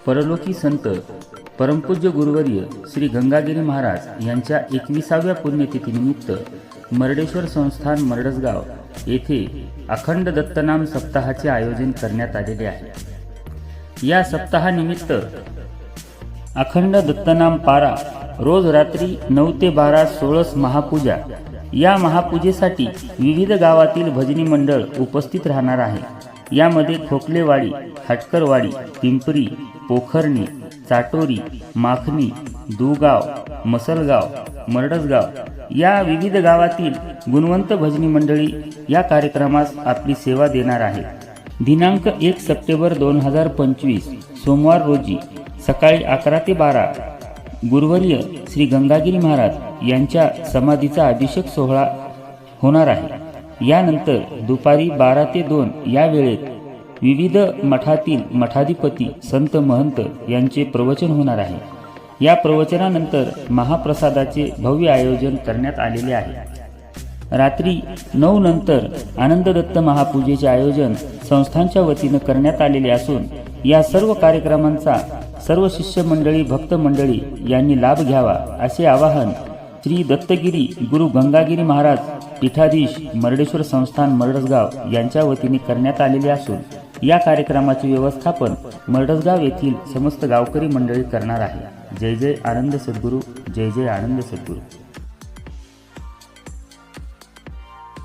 परलोकी संत परमपूज्य गुरुवर्य श्री गंगागिरी महाराज यांच्या 21व्या पुण्यतिथीनिमित्त मर्डेश्वर संस्थान मरडसगाव येथे अखंड दत्तनाम सप्ताहाचे आयोजन करण्यात आलेले आहे। या सप्ताहानिमित्त अखंड दत्तनाम पारा रोज रात्री 9 ते 12 16 महापूजा। या महापूजेसाठी विविध गावातील भजनी मंडळ उपस्थित राहणार आहे। यामध्ये खोकलेवाडी, हटकरवाडी, पिंपरी, पोखर्णी, चाटोरी, माखणी, दुगाव, मसलगाव, मरडसगाव या विविध गावातील गुणवंत भजनी मंडळी या कार्यक्रमास आपली सेवा देणार आहे। दिनांक 1 सप्टेंबर 2025 सोमवार रोजी सकाळी 11 ते 12 गुरुवर्य श्री गंगागिरी महाराज यांच्या समाधीचा अभिषेक सोहळा होणार आहे। यानंतर दुपारी 12 ते 2 या वेळेत विविध मठातील मठाधिपती संत महंत यांचे प्रवचन होणार आहे। या प्रवचनानंतर महाप्रसादाचे भव्य आयोजन करण्यात आलेले आहे। रात्री 9 नंतर आनंद दत्त महापूजेचे आयोजन संस्थांच्या वतीने करण्यात आलेले असून या सर्व कार्यक्रमांचा सर्व शिष्य मंडळी भक्त मंडळी यांनी लाभ घ्यावा असे आवाहन श्री दत्तगिरी गुरु गंगागिरी महाराज पीठाधीश मर्डेश्वर संस्थान मरडसगाव यांच्या वतीने करण्यात आलेले असून या कार्यक्रमाचे व्यवस्थापन मरडसगाव येथील समस्त गावकरी मंडळी करणार आहे। जय जय आनंद सद्गुरू, जय जय आनंद सद्गुरू।